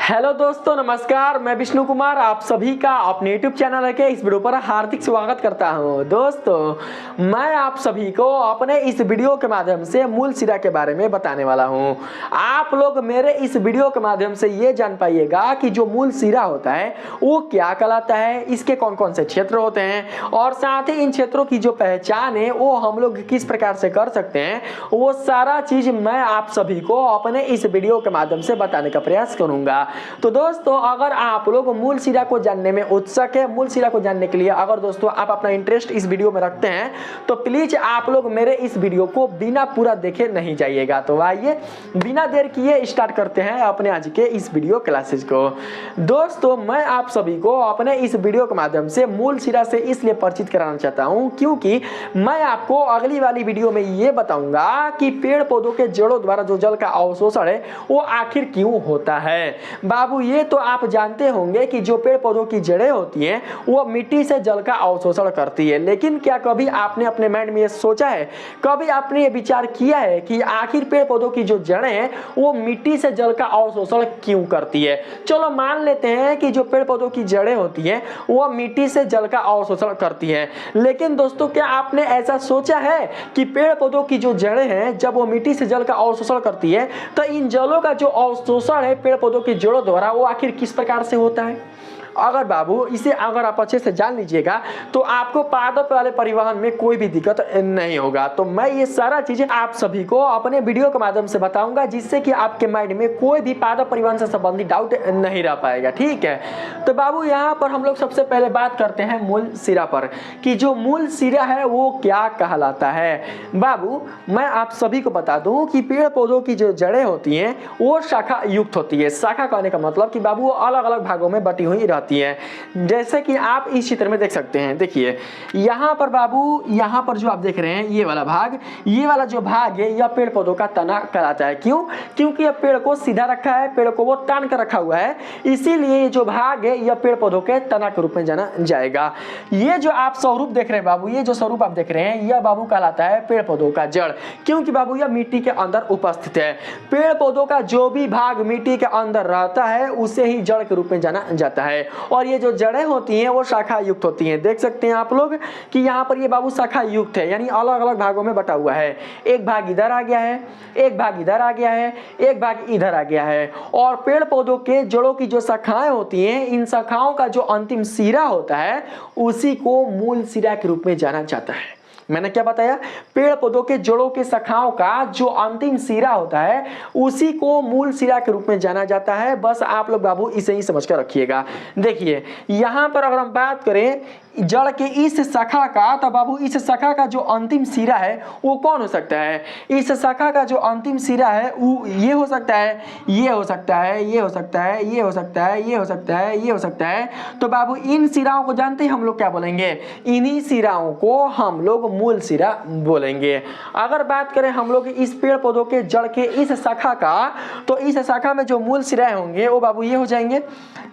Hello दोस्तों, नमस्कार। मैं विष्णु कुमार आप सभी का अपने YouTube चैनल के इस वीडियो पर हार्दिक स्वागत करता हूं। दोस्तों, मैं आप सभी को अपने इस वीडियो के माध्यम से मूल सिरा के बारे में बताने वाला हूं। आप लोग मेरे इस वीडियो के माध्यम से ये जान पाइएगा कि जो मूल सिरा होता है वो क्या कहलाता है, इसके कौन कौन से क्षेत्र होते हैं और साथ ही इन क्षेत्रों की जो पहचान है वो हम लोग किस प्रकार से कर सकते हैं, वो सारा चीज मैं आप सभी को अपने इस वीडियो के माध्यम से बताने का प्रयास करूंगा। तो दोस्तों, अगर आप लोग मूल सिरा को जानने में उत्सुक है, मूल सिरा को जानने के लिए अगर दोस्तों आप अपना इंटरेस्ट इस वीडियो में रखते हैं तो प्लीज आप लोग मेरे इस वीडियो को बिना पूरा देखे नहीं जाइएगा। तो आइए बिना देर किए स्टार्ट करते हैं अपने आज के इस वीडियो क्लासेस को। दोस्तों, मैं आप सभी को अपने इस वीडियो के माध्यम से मूल सिरा से इसलिए परिचित कराना चाहता हूं क्योंकि मैं आपको अगली वाली वीडियो में ये बताऊंगा कि पेड़ पौधों के जड़ों द्वारा जो जल का अवशोषण है वो आखिर क्यों होता है। बाबू, ये तो आप जानते होंगे कि जो पेड़ पौधों की जड़ें होती हैं वो मिट्टी से जल का अवशोषण करती है, लेकिन क्या कभी आपने अपने माइंड में ये सोचा है, कभी आपने ये विचार किया है कि आखिर पेड़ पौधों की जो जड़ें हैं वो मिट्टी से जल का अवशोषण क्यों करती है। चलो मान लेते हैं कि जो पेड़ पौधों की जड़ें होती हैं वो मिट्टी से जल का अवशोषण करती है, लेकिन दोस्तों क्या आपने ऐसा सोचा है कि पेड़ पौधों की जो जड़ें हैं जब वो मिट्टी से जल का अवशोषण करती है तो इन जलों का जो अवशोषण है पेड़ पौधों की जड़ों द्वारा वो आखिर किस प्रकार से होता है। अगर बाबू इसे अगर आप अच्छे से जान लीजिएगा तो आपको पादप वाले परिवहन में कोई भी दिक्कत नहीं होगा। तो मैं ये सारा चीजें आप सभी को अपने वीडियो के माध्यम से बताऊंगा जिससे कि आपके माइंड में कोई भी पादप परिवहन से संबंधित डाउट नहीं रह पाएगा। ठीक है, तो बाबू यहाँ पर हम लोग सबसे पहले बात करते हैं मूल सिरा पर कि जो मूल सिरा है वो क्या कहलाता है। बाबू, मैं आप सभी को बता दूं कि पेड़ पौधों की जो जड़ें होती हैं वो शाखा युक्त होती है। शाखा कहने का मतलब कि बाबू वो अलग अलग भागों में बटी हुई रहती है, जैसे कि आप इस चित्र में देख सकते हैं। देखिए यहाँ पर बाबू, यहाँ पर जो आप देख रहे हैं ये वाला भाग, ये वाला जो भाग है यह पेड़ पौधों का तना कहलाता है। क्यों? क्योंकि यह पेड़ को सीधा रखा है, पेड़ को वो तान कर रखा हुआ है, इसीलिए ये जो भाग है यह पेड़ पौधों के तना के रूप में जाना जाएगा। ये जो आप स्वरूप देख रहे हैं बाबू, ये जो स्वरूप आप देख रहे हैं यह बाबू कहलाता है पेड़ पौधों का जड़, क्योंकि बाबू यह मिट्टी के अंदर उपस्थित है। पेड़ पौधों का जो भी भाग मिट्टी के अंदर रहता है उसे ही जड़ के रूप में जाना जाता है, और ये जो जड़ें होती हैं वो शाखा युक्त होती हैं। देख सकते हैं आप लोग कि यहाँ पर ये बाबू शाखा युक्त है, यानी अलग अलग भागों में बटा हुआ है। एक भाग इधर आ गया है, एक भाग इधर आ गया है, एक भाग इधर आ गया है। और पेड़ पौधों के जड़ों की जो शाखाएं होती हैं, इन शाखाओं का जो अंतिम सिरा होता है उसी को मूल सिरा के रूप में जाना जाता है। मैंने क्या बताया? पेड़ पौधों के जड़ों के शाखाओं का जो अंतिम सिरा होता है उसी को मूल सिरा के रूप में जाना जाता है। बस आप लोग बाबू इसे ही समझ कर रखिएगा। देखिए यहाँ पर अगर हम बात करें जड़ के इस शाखा का, तो बाबू इस शाखा का जो अंतिम सिरा है वो कौन हो सकता है? इस शाखा का जो अंतिम सिरा है वो ये हो सकता है, ये हो सकता है, ये हो सकता है, ये हो सकता है, ये हो सकता है, ये हो सकता है। तो बाबू इन सिराओं को जानते हैं हम लोग क्या बोलेंगे? इन्हीं सिराओं को हम लोग मूल सिरा बोलेंगे। अगर बात करें हम लोग इस पेड़ पौधों के जड़ के इस शाखा का, तो इस शाखा में जो मूल सिरा होंगे वो बाबू ये हो जाएंगे,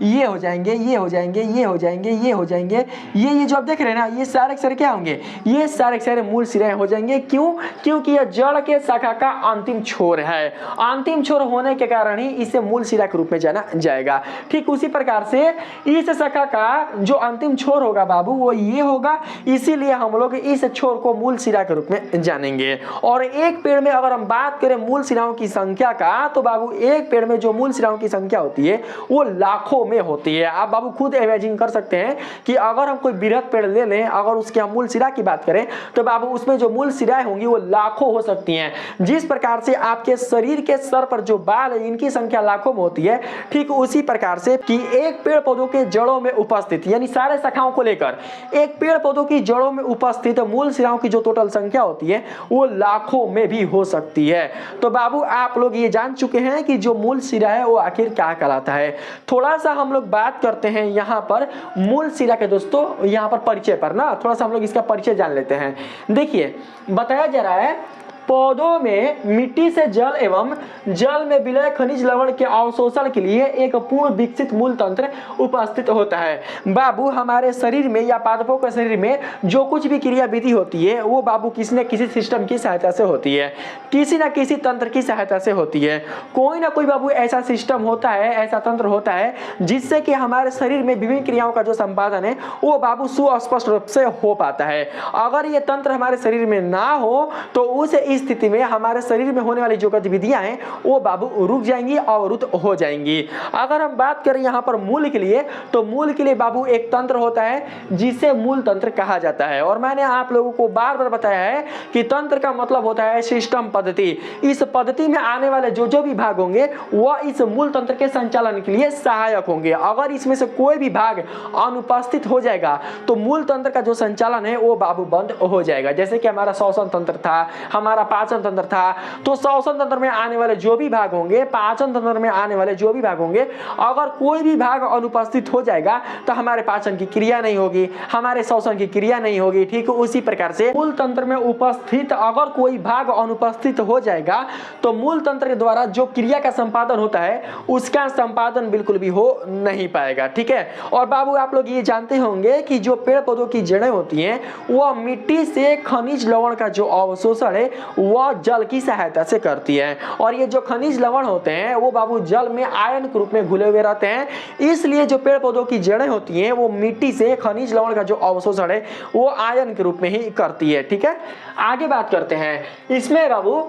ये हो जाएंगे, ये हो जाएंगे, ये हो जाएंगे, ये हो जाएंगे, ये जो आप देख रहे हैं ना ये सारे के सारे क्या होंगे? ये सारे के सारे मूल सिरे हो जाएंगे। क्यों? क्योंकि यह जड़ के शाखा का अंतिम छोर है। अंतिम छोर होने के कारण ही इसे मूल सिरा के रूप में जाना जाएगा। ठीक उसी प्रकार से इस शाखा का जो अंतिम छोर होगा बाबू वो ये होगा, इसीलिए हम लोग इस छोर को मूल सिरा के रूप में जानेंगे। और एक पेड़ में अगर हम बात करें मूल सिराओं की संख्या का, तो बाबू एक पेड़ में जो मूल सिराओं की संख्या होती है वो लाखों में होती है। आप बाबू खुद इमेजिन कर सकते हैं कि अगर हम कोई बृहद पेड़ ले लें, अगर उसके हम मूल सिरा की बात करें तो बाबू उसमें जो मूल सिराएं होंगी वो लाखों हो सकती हैं। जिस प्रकार से आपके शरीर के सर पर जो बाल है इनकी संख्या लाखों में होती है, ठीक उसी प्रकार से कि एक पेड़ पौधों के जड़ों में उपस्थित, यानी सारे शाखाओं को लेकर एक पेड़ पौधों की जड़ों में उपस्थित मूल सिराओं की जो टोटल संख्या होती है वो लाखों में भी हो सकती है। तो बाबू आप लोग ये जान चुके हैं कि जो मूल सिरा है वो आखिर क्या कहलाता है। थोड़ा सा हम लोग बात करते हैं यहाँ पर मूल सिरा के दोस्तों, यहाँ पर परिचय पर ना, थोड़ा सा हम लोग इसका परिचय जान लेते हैं। देखिए बताया जा रहा है पौधों में मिट्टी से जल एवं जल में विलय खनिज लवण के अवशोषण के लिए एक पूर्ण विकसित मूल तंत्र उपस्थित होता है। बाबू हमारे शरीर में या पादपों के शरीर में जो कुछ भी क्रिया विधि होती है वो बाबू किसी न किसी सिस्टम की सहायता से होती है, किसी न किसी तंत्र की सहायता से होती है। कोई ना कोई बाबू ऐसा सिस्टम होता है, ऐसा तंत्र होता है जिससे कि हमारे शरीर में विभिन्न क्रियाओं का जो संपादन है वो बाबू सुस्पष्ट रूप से हो पाता है। अगर ये तंत्र हमारे शरीर में ना हो तो उस स्थिति में हमारे शरीर में होने वाली जो गतिविधियां हैं वो बाबू रुक जाएंगी, अवरुद्ध हो जाएंगी। अगर हम बात करें यहाँ पर मूल के लिए, तो मूल के लिए बाबू एक तंत्र होता है जिसे मूल तंत्र कहा जाता है। और मैंने आप लोगों को बार बार बताया है कि तंत्र का मतलब होता है सिस्टम, पद्धति। इस पद्धति में आने वाले जो भी भाग होंगे वह इस मूल तंत्र के संचालन के लिए सहायक होंगे। अगर इसमें से कोई भी भाग अनुपस्थित हो जाएगा तो मूल तंत्र का जो संचालन है वो बाबू बंद हो जाएगा। जैसे कि हमारा श्वसन तंत्र था, हमारा पाचन तंत्र था, तो श्वसन तंत्र में आने वाले जो भी भाग होंगे, पाचन तंत्र में आने वाले जो भी भाग होंगे, अगर कोई भी भाग अनुपस्थित हो जाएगा तो हमारे पाचन की क्रिया नहीं होगी, हमारे श्वसन की क्रिया नहीं होगी। ठीक उसी प्रकार से मूल तंत्र में उपस्थित अगर कोई भाग अनुपस्थित हो जाएगा तो मूल तंत्र के द्वारा जो क्रिया का संपादन होता है उसका संपादन बिल्कुल भी हो नहीं पाएगा। ठीक है। और बाबू आप लोग ये जानते होंगे कि जो पेड़ पौधों की जड़ें होती हैं वह मिट्टी से खनिज लवण का जो अवशोषण है वह जल की सहायता से करती है। और ये जो खनिज लवण होते हैं वो बाबू जल में आयन के रूप में घुले हुए रहते हैं, इसलिए जो पेड़ पौधों की जड़ें होती हैं वो मिट्टी से खनिज लवण का जो अवशोषण है वो आयन के रूप में ही करती है। ठीक है। आगे बात करते हैं। इसमें बाबू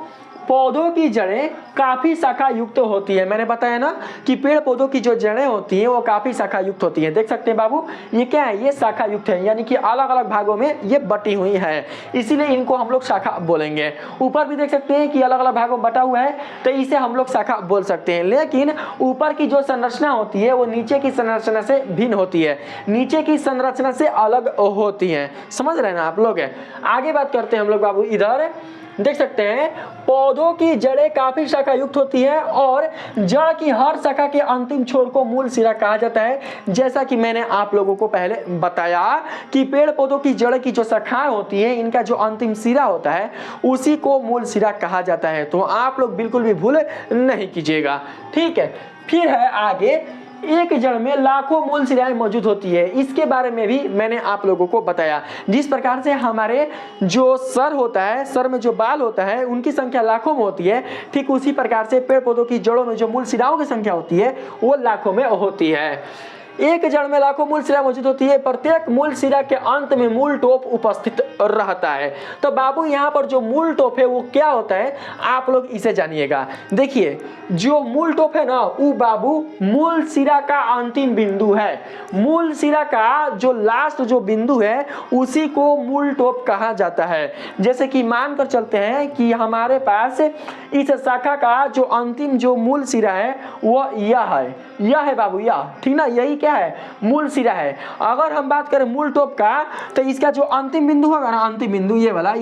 पौधों की जड़ें काफी शाखा युक्त होती है। मैंने बताया ना कि पेड़ पौधों की जो जड़ें होती हैं वो काफी शाखा युक्त होती हैं। देख सकते हैं बाबू ये क्या है, ये शाखा युक्त है, यानी कि अलग अलग भागों में ये बटी हुई है, इसीलिए इनको हम लोग शाखा बोलेंगे। ऊपर भी देख सकते हैं कि अलग अलग भागों में बटा हुआ है तो इसे हम लोग शाखा बोल सकते हैं। लेकिन ऊपर की जो संरचना होती है वो नीचे की संरचना से भिन्न होती है, नीचे की संरचना से अलग होती है। समझ रहे हैं ना आप लोग। आगे बात करते हैं हम लोग बाबू। इधर देख सकते हैं पौधों की जड़ें काफी शाखा युक्त होती है और जड़ की हर शाखा के अंतिम छोर को मूल सिरा कहा जाता है। जैसा कि मैंने आप लोगों को पहले बताया कि पेड़ पौधों की जड़ की जो शाखाएं होती हैं इनका जो अंतिम सिरा होता है उसी को मूल सिरा कहा जाता है। तो आप लोग बिल्कुल भी भूल नहीं कीजिएगा। ठीक है। फिर है आगे, एक जड़ में लाखों मूल सिराएं मौजूद होती है। इसके बारे में भी मैंने आप लोगों को बताया। जिस प्रकार से हमारे जो सर होता है, सर में जो बाल होता है उनकी संख्या लाखों में होती है, ठीक उसी प्रकार से पेड़ पौधों की जड़ों में जो मूल सिराओं की संख्या होती है वो लाखों में होती है। एक जड़ में लाखों मूल सिरा मौजूद होती है। प्रत्येक मूल सिरा के अंत में मूल टोप उपस्थित रहता है। तो बाबू यहाँ पर जो मूल टोप है वो क्या होता है आप लोग इसे जानिएगा। देखिए जो मूल टोप है ना वो बाबू मूल सिरा का अंतिम बिंदु है। मूल सिरा का जो लास्ट जो बिंदु है उसी को मूल टोप कहा जाता है। जैसे कि मानकर चलते हैं कि हमारे पास इस शाखा का जो अंतिम जो मूल सिरा है वह यह है बाबू, यह ठीक ना, यही क्या है मूल सिरा है। अगर हम बात करें मूल टोप का तो इसका जो अंतिम बिंदु होगा ना, अंतिम बिंदु ये वाला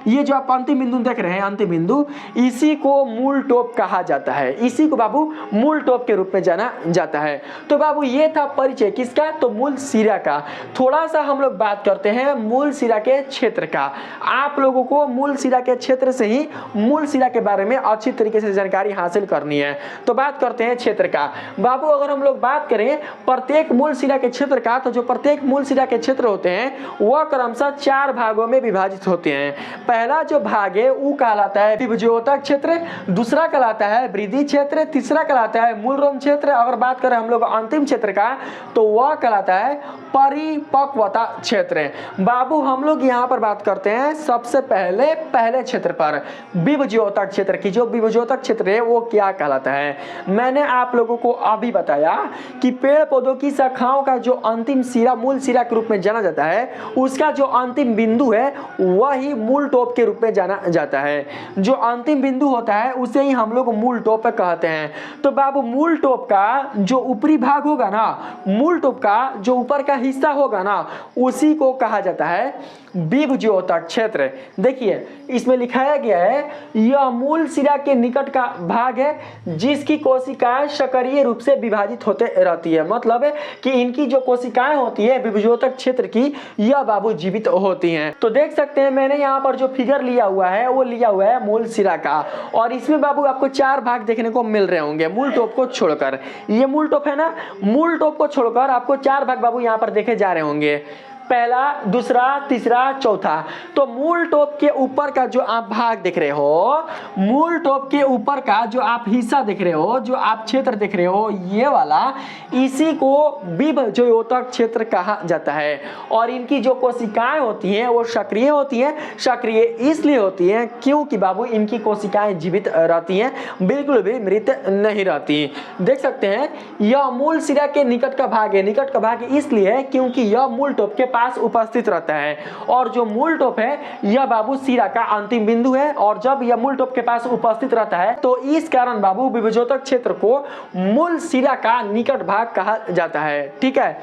ये जो आप अंतिम बिंदु देख रहे हैं अंतिम बिंदु, इसी को मूल टोप कहा जाता है। इसी को बाबू मूल टोप के रूप में जाना जाता है। तो बाबू ये था परिचय किसका, तो मूल सिरा का। थोड़ा सा हम लोग बात करते हैं मूल सिरा के क्षेत्र का। आप लोगों को मूल सिरा के क्षेत्र से ही मूल सिरा के बारे में अच्छी तरीके से जानकारी हासिल करनी है। तो बात करते हैं क्षेत्र का। बाबू अगर हम लोग बात करें प्रत्येक मूल सिरा के क्षेत्र का, तो जो प्रत्येक मूल सिरा के क्षेत्र होते हैं वह क्रमशः 4 भागों में विभाजित होते हैं। पहला जो भाग है वो कहलाता है विभज्योतक क्षेत्र, दूसरा कहलाता है वृद्धि क्षेत्र, तीसरा कहलाता है मूलरोम क्षेत्र। अगर बात करें हम लोग अंतिम क्षेत्र का तो वह कहलाता है परिपक्वता क्षेत्र। बाबू हम लोग यहाँ पर बात करते हैं सबसे पहले क्षेत्र पर विभज्योतक क्षेत्र की। जो विभज्योतक क्षेत्र है वो क्या कहलाता है, मैंने आप लोगों को अभी बताया कि पेड़ पौधों की शाखाओं का जो अंतिम सिरा मूल सिरा के रूप में जाना जाता है उसका जो अंतिम बिंदु है वही मूल टोप के रूप में जाना जाता है। जो अंतिम बिंदु होता है उसे ही हम लोग मूल टोप कहते हैं। तो बाबू मूल टोप का जो ऊपरी भाग होगा ना, मूल टोप का जो ऊपर का हिस्सा होगा ना उसी को कहा जाता है विभज्योतक क्षेत्र। देखिए इसमें लिखाया गया है यह मूल सिरा के निकट का भाग है जिसकी कोशिकाएं सक्रिय रूप से विभाजित होते रहती है। मतलब है कि इनकी जो कोशिकाएं होती है विभज्योतक क्षेत्र की, यह बाबू जीवित होती हैं। तो देख सकते हैं मैंने यहाँ पर जो फिगर लिया हुआ है वो लिया हुआ है मूल सिरा का, और इसमें बाबू आपको 4 भाग देखने को मिल रहे होंगे मूल टॉप को छोड़कर। ये मूल टॉप है ना, मूल टॉप को छोड़कर आपको 4 भाग बाबू यहाँ पर देखे जा रहे होंगे, पहला, दूसरा, तीसरा, चौथा। तो मूल टॉप के ऊपर का जो आप भाग देख रहे हो, मूल टॉप के ऊपर का जो आप हिस्सा देख रहे हो, जो आप क्षेत्र देख रहे हो, ये वाला, इसी को विभज्योतक क्षेत्र कहा जाता है। और इनकी जो कोशिकाएं होती हैं वो सक्रिय होती हैं। सक्रिय इसलिए होती हैं क्योंकि बाबू इनकी कोशिकाएं जीवित रहती हैं, बिल्कुल भी मृत नहीं रहती। देख सकते हैं यह मूल सिरा के निकट का भाग है। निकट का भाग इसलिए है क्योंकि यह मूल टॉप के पास उपस्थित रहता है, और जो मूल टॉप है यह बाबू सिरा का अंतिम बिंदु है, और जब यह मूल टॉप के पास उपस्थित रहता है तो इस कारण बाबू विभज्योतक क्षेत्र को मूल सिरा का निकट भाग कहा जाता है। ठीक है,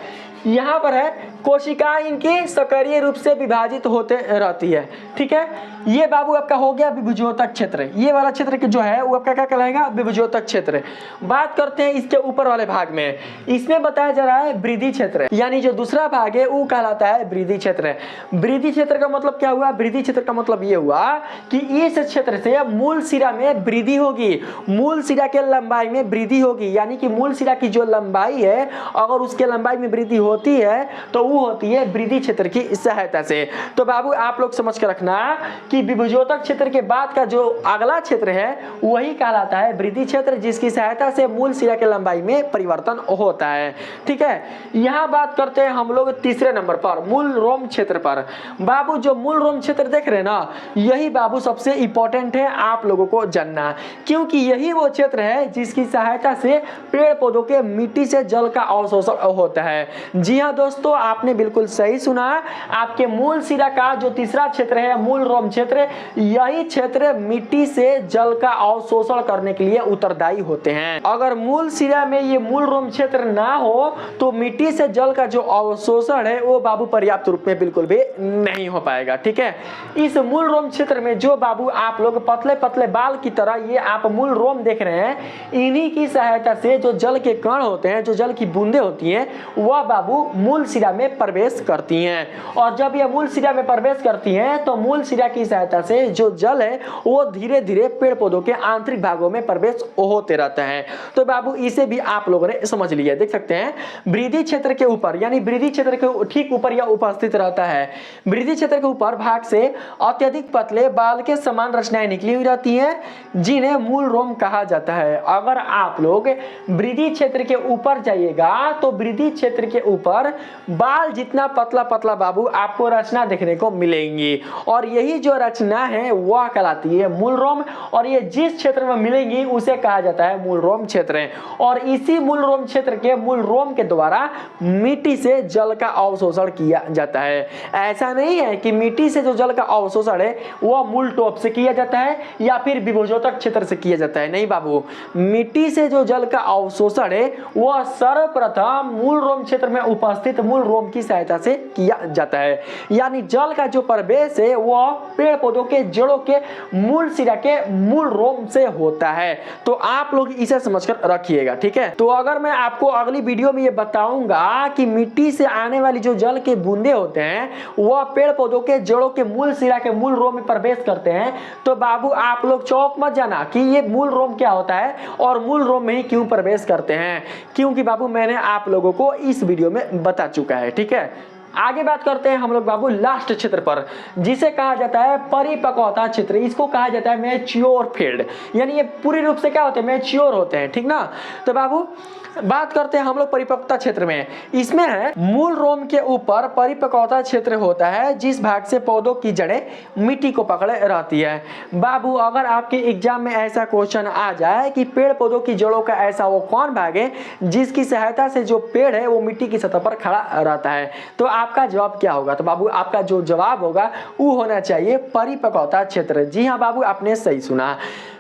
यहाँ पर है कोशिकाएं इनकी सक्रिय रूप से विभाजित होते रहती है। ठीक है, ये बाबू आपका हो गया विभज्योतक क्षेत्र। ये वाला क्षेत्र जो है वो आपका क्या कहलाएगा, विभज्योतक क्षेत्र। बात करते हैं इसके ऊपर वाले भाग में, इसमें बताया जा रहा है वृद्धि क्षेत्र, यानी जो दूसरा भाग है वो कहलाता है वृद्धि क्षेत्र। वृद्धि क्षेत्र का मतलब क्या हुआ, वृद्धि क्षेत्र का मतलब ये हुआ कि इस क्षेत्र से मूल सिरा में वृद्धि होगी, मूल सिरा के लंबाई में वृद्धि होगी, यानी कि मूल सिरा की जो लंबाई है अगर उसके लंबाई में वृद्धि होती है तो वो होती है वृद्धि क्षेत्र की सहायता से। तो बाबू आप लोग समझ के रखना कि विभज्योतक क्षेत्र के बाद का जो अगला क्षेत्र है वही कहलाता है वृद्धि क्षेत्र, जिसकी सहायता से मूल सिरा के लंबाई में परिवर्तन होता है। ठीक है, यहाँ बात करते हैं हम लोग तीसरे नंबर पर मूल रोम क्षेत्र पर। बाबू जो मूल रोम क्षेत्र देख रहे हैं ना, यही बाबू सबसे इंपॉर्टेंट है आप लोगों को जानना, क्योंकि यही वो क्षेत्र है जिसकी सहायता से पेड़ पौधों के मिट्टी से जल का अवशोषण होता है। जी हाँ दोस्तों, आपने बिल्कुल सही सुना, आपके मूल सिरा का जो तीसरा क्षेत्र है मूल रोम क्षेत्र, यही क्षेत्र मिट्टी से जल का अवशोषण करने के लिए उत्तरदायी होते हैं। अगर मूल सिरा में ये मूल रोम क्षेत्र ना हो तो मिट्टी से जल का जो अवशोषण है वो बाबू पर्याप्त रूप में बिल्कुल भी नहीं हो पाएगा। ठीक है, इस मूल रोम क्षेत्र में जो बाबू आप लोग पतले पतले बाल की तरह ये आप मूल रोम देख रहे हैं, इन्हीं की सहायता से जो जल के कण होते हैं, जो जल की बूंदें होती हैं, वह बाबू मूल सिरा में प्रवेश करती हैं। और जब यह मूल सिरा में प्रवेश करती हैं तो मूल सिरा की सहायता से जो जल है वो धीरे धीरे पेड़ पौधों के आंतरिक भागों में प्रवेश होते रहता है। तो बाबू इसे भी आप लोगों ने समझ लिया। देख सकते हैं वृद्धि क्षेत्र के ऊपर, यानी वृद्धि क्षेत्र के ठीक ऊपर यह उपस्थित रहता है। वृद्धि क्षेत्र के ऊपर भाग से अत्यधिक पतले बाल के समान रचनाएं निकली हुई रहती हैं, जिन्हें मूल रोम कहा जाता है। अगर आप लोग वृद्धि क्षेत्र के ऊपर जाइएगा तो वृद्धि क्षेत्र के ऊपर बाल जितना पतला पतला बाबू आपको रचना देखने को मिलेंगी, और यही जो रचना है वह कहलाती है मूल रोम, और ये जिस क्षेत्र में मिलेंगी उसे कहा जाता है मूल रोम क्षेत्र। और इसी मूल रोम क्षेत्र के मूल रोम के द्वारा मिट्टी से जल का अवशोषण किया जाता है। ऐसा नहीं है कि मिट्टी से जो जल का अवशोषण है वह मूल टॉप से किया जाता है या फिर विभज्योतक क्षेत्र से किया जाता है। नहीं बाबू, मिट्टी से जो जल का अवशोषण है वह सर्वप्रथम मूल रोम क्षेत्र में उपस्थित मूल रोम की सहायता से किया जाता है। यानी जल का जो प्रवेश है वह पेड़ पौधों के जड़ों के मूल सिरा के मूल रोम से होता है। तो आप लोग इसे समझकर रखिएगा। ठीक है, तो अगर मैं आपको अगली वीडियो में ये बताऊंगा कि मिट्टी से आने वाली जो जल के बूंदे होते हैं वह पेड़ पौधों के जड़ों के मूल सिरा के मूल रोम में प्रवेश करते हैं, तो बाबू आप लोग चौक मत जाना कि ये मूल रोम क्या होता है और मूल रोम में ही क्यों प्रवेश करते हैं, क्योंकि बाबू मैंने आप लोगों को इस वीडियो में बता चुका है। ठीक है, आगे बात करते हैं हम लोग बाबू लास्ट क्षेत्र पर, जिसे कहा जाता है परिपक्वता क्षेत्र। इसको कहा जाता है मैच्योर फील्ड, यानी ये पूरी रूप से क्या होते हैं, मैच्योर होते हैं। ठीक ना, तो बाबू बात करते हैं हम लोग परिपक्वता क्षेत्र में। इसमें है मूल रोम के ऊपर परिपक्वता क्षेत्र होता है, जिस भाग से पौधों की जड़ें मिट्टी को पकड़े रहती है। बाबू अगर आपके एग्जाम में ऐसा क्वेश्चन आ जाए कि पेड़ पौधों की जड़ों का ऐसा वो कौन भाग है जिसकी सहायता से जो पेड़ है वो मिट्टी की सतह पर खड़ा रहता है, तो आपका जवाब क्या होगा? तो बाबू आपका जो जवाब होगा वो होना चाहिए परिपक्वता क्षेत्र। जी हाँ बाबू, आपने सही सुना।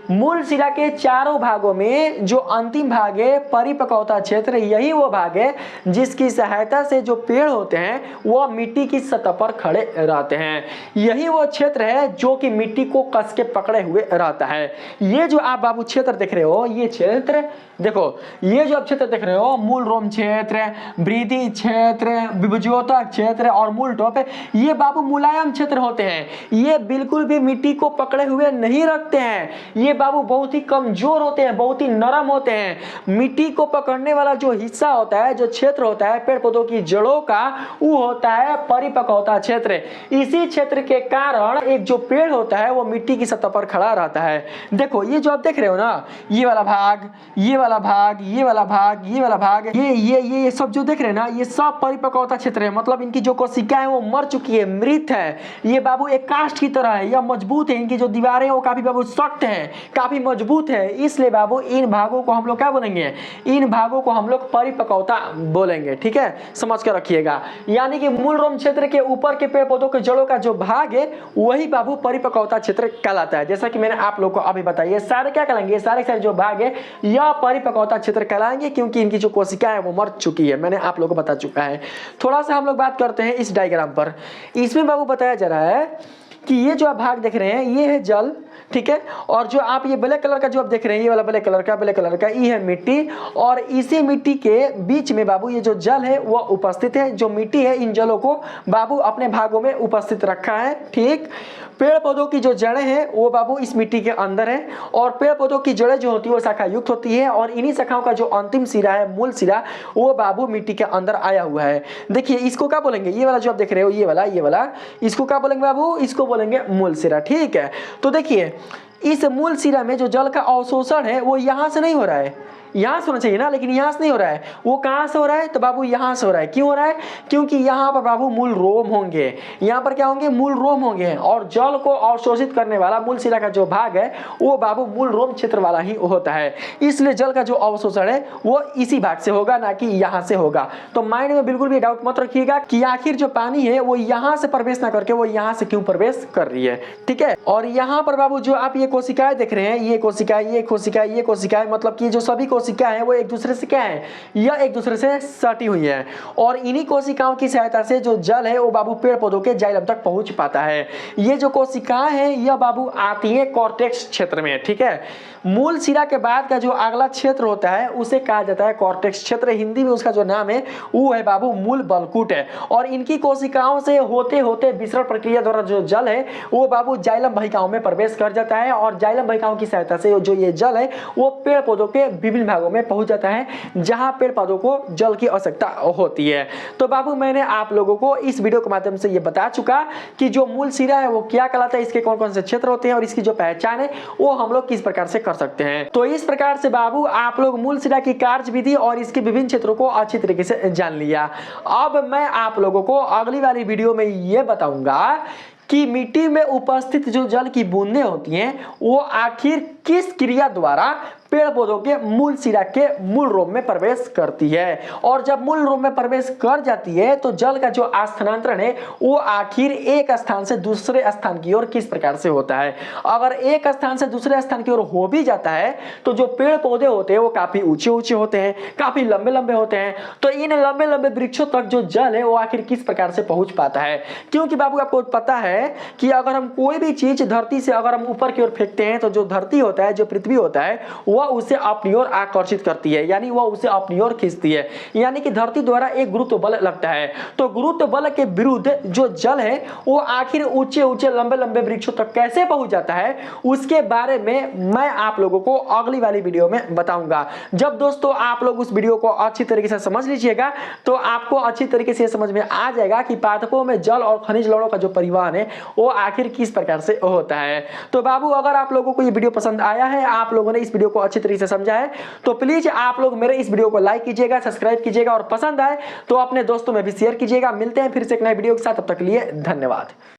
मूल शिरा के चारों भागों में जो अंतिम भाग है परिपक्वता क्षेत्र, यही वो भाग है जिसकी सहायता से जो पेड़ होते हैं वो मिट्टी की सतह पर खड़े रहते हैं। यही वो क्षेत्र है जो कि मिट्टी को कस के पकड़े हुए रहता है। ये जो आप बाबू क्षेत्र देख रहे हो, ये क्षेत्र देखो, ये जो आप क्षेत्र देख रहे हो, मूल रोम क्षेत्र, वृद्धि क्षेत्र, विभज्योतक क्षेत्र और मूल टॉप, ये बाबू मुलायम क्षेत्र होते हैं। ये बिल्कुल भी मिट्टी को पकड़े हुए नहीं रखते हैं। ये बाबू बहुत ही कमजोर होते हैं, बहुत ही नरम होते हैं। मिट्टी को पकड़ने वाला जो हिस्सा होता है, जो क्षेत्र होता है पेड़ पौधों की जड़ों का, वो होता है परिपक्वता क्षेत्र। इसी क्षेत्र के कारण एक जो पेड़ होता है वो मिट्टी की सतह पर खड़ा रहता है। देखो ये जो आप देख रहे हो ना, ये वाला भाग, ये वाला भाग, ये वाला भाग, ये वाला भाग, ये सब जो देख रहे हैं ना, ये सब परिपक्वता क्षेत्र है। मतलब इनकी जो कोशिकाएं वो मर चुकी है, मृत है। ये बाबू एक काष्ठ की तरह है, यह मजबूत है। इनकी जो दीवारें वो काफी बाबू सख्त है, काफी मजबूत है। इसलिए बाबू इन भागों को हम लोग क्या बोलेंगे, इन भागों को हम लोग परिपक्वता बोलेंगे। ठीक है, समझ कर रखिएगा। यानी कि मूल रोम क्षेत्र के ऊपर के पेड़ पौधों के जड़ों का जो भाग है वही बाबू परिपक्वता क्षेत्र कहलाता है। जैसा कि मैंने आप लोग को अभी बताया, सारे क्या कहलाएंगे, सारे जो भाग है यह परिपक्वता क्षेत्र कहलाएंगे, क्योंकि इनकी जो कोशिकाएं है वो मर चुकी है। मैंने आप लोगों को बता चुका है। थोड़ा सा हम लोग बात करते हैं इस डायग्राम पर। इसमें बाबू बताया जा रहा है कि ये जो आप भाग देख रहे हैं ये है जल, ठीक है, और जो आप ये ब्लैक कलर का जो आप देख रहे हैं, ये वाला ब्लैक कलर का ये है मिट्टी, और इसी मिट्टी के बीच में बाबू ये जो जल है वो उपस्थित है। जो मिट्टी है इन जलों को बाबू अपने भागों में उपस्थित रखा है। ठीक, पेड़ पौधों की जो जड़ें हैं वो बाबू इस मिट्टी के अंदर है, और पेड़ पौधों की जड़ें जो होती है वो शाखा युक्त होती है, और इन्हीं शाखाओं का जो अंतिम सिरा है, मूल सिरा, वो बाबू मिट्टी के अंदर आया हुआ है। देखिए इसको क्या बोलेंगे, ये वाला जो आप देख रहे हो, ये वाला इसको क्या बोलेंगे बाबू, इसको बोलेंगे मूल सिरा। ठीक है, तो देखिए इस मूल सिरा में जो जल का अवशोषण है वो यहां से नहीं हो रहा है, यहां से होना चाहिए ना, लेकिन यहां से नहीं हो रहा है। वो कहां से हो रहा है, तो बाबू यहां से हो रहा है। क्यों हो रहा है, क्योंकि यहां पर बाबू मूल रोम होंगे, यहां पर क्या होंगे, मूल रोम होंगे, और जल को अवशोषित करने वाला मूल सिरा का जो भाग है वो बाबू मूल रोम क्षेत्र वाला ही होता है। इसलिए जल का जो अवशोषण है वो इसी भाग से होगा, ना कि यहां से होगा। तो माइंड में बिल्कुल भी डाउट मत रखिएगा कि आखिर जो पानी है वो यहां से प्रवेश ना करके वो यहां से क्यों प्रवेश कर रही है। ठीक है, और यहां पर बाबू जो आप ये कोशिकाएं देख रहे हैं, ये कोशिकाएं मतलब कि जो सभी कोशिकाएं हैं वो एक दूसरे से क्या है, यह एक दूसरे से सटी हुई है, और इन्हीं कोशिकाओं की सहायता से जो जल है वो बाबू पेड़ पौधों के जाइलम तक पहुंच पाता है। ये जो कोशिकाएं हैं यह बाबू आती है कॉर्टेक्स क्षेत्र में। ठीक है, मूल सिरा के बाद का जो अगला क्षेत्र होता है उसे कहा जाता है कॉर्टेक्स क्षेत्र। हिंदी में उसका जो नाम है वो है बाबू मूल बलकुट है, और इनकी कोशिकाओं से होते होते विसरण प्रक्रिया द्वारा जो जल है वो बाबू जाइलम वाहिकाओं में प्रवेश कर जाता है, और जाइलम वाहिकाओं की सहायता से जो ये जल है वो पेड़ पौधों के विभिन्न भागों में पहुंच जाता है जहां पेड़ पौधों को जल की आवश्यकता होती है। तो बाबू मैंने आप लोगों को इस वीडियो के माध्यम से ये बता चुका कि जो मूल सिरा है वो क्या कहलाता है, इसके कौन कौन से क्षेत्र होते हैं, और इसकी जो पहचान है वो हम लोग किस प्रकार से कर सकते हैं। तो इस प्रकार से बाबू आप लोग मूल सिरा की कार्य विधि और इसके विभिन्न क्षेत्रों को अच्छी तरीके से जान लिया। अब मैं आप लोगों को अगली वाली वीडियो में ये बताऊंगा कि मिट्टी में उपस्थित जो जल की बूंदें होती हैं वो आखिर किस क्रिया द्वारा पेड़ पौधों के मूल सिरा के मूल रोम में प्रवेश करती है, और जब मूल रोम में प्रवेश कर जाती है तो जल का जो स्थानांतरण है वो आखिर एक स्थान से दूसरे स्थान की ओर किस प्रकार से होता है। अगर एक स्थान से दूसरे स्थान की ओर हो भी जाता है तो जो पेड़ पौधे होते हैं वो काफी ऊंचे ऊंचे होते हैं, काफी लंबे लंबे होते हैं। तो इन लंबे लंबे वृक्षों तक जो जल है वो आखिर किस प्रकार से पहुंच पाता है, क्योंकि बाबू आपको पता है कि अगर हम कोई भी चीज धरती से अगर हम ऊपर की ओर फेंकते हैं तो जो धरती होता है, जो पृथ्वी होता है, वह उसे अपनी ओर आकर्षित करती है, यानी वह उसे अपनी ओर खींचती है। यानी कि धरती द्वारा एक गुरुत्व बल लगता है। तो गुरुत्व बल के विरुद्ध जो जल है वो आखिर ऊंचे ऊंचे लंबे लंबे वृक्षों तक कैसे पहुंच जाता है उसके बारे में मैं आप लोगों को अगली वाली वीडियो में बताऊंगा। जब दोस्तों आप लोग उस वीडियो को अच्छी तरीके से समझ लीजिएगा तो आपको अच्छी तरीके से समझ में आ जाएगा कि पादपों में जल और खनिज लवणों का जो परिवहन है वो आखिर किस प्रकार से होता है। तो बाबू अगर आप लोगों को ये वीडियो पसंद आया है, आप लोगों ने इस वीडियो को अच्छी तरीके से समझा है, तो प्लीज आप लोग मेरे इस वीडियो को लाइक कीजिएगा, सब्सक्राइब कीजिएगा, और पसंद आए तो अपने दोस्तों में भी शेयर कीजिएगा। मिलते हैं फिर से एक नए वीडियो के साथ, तब तक के लिए धन्यवाद।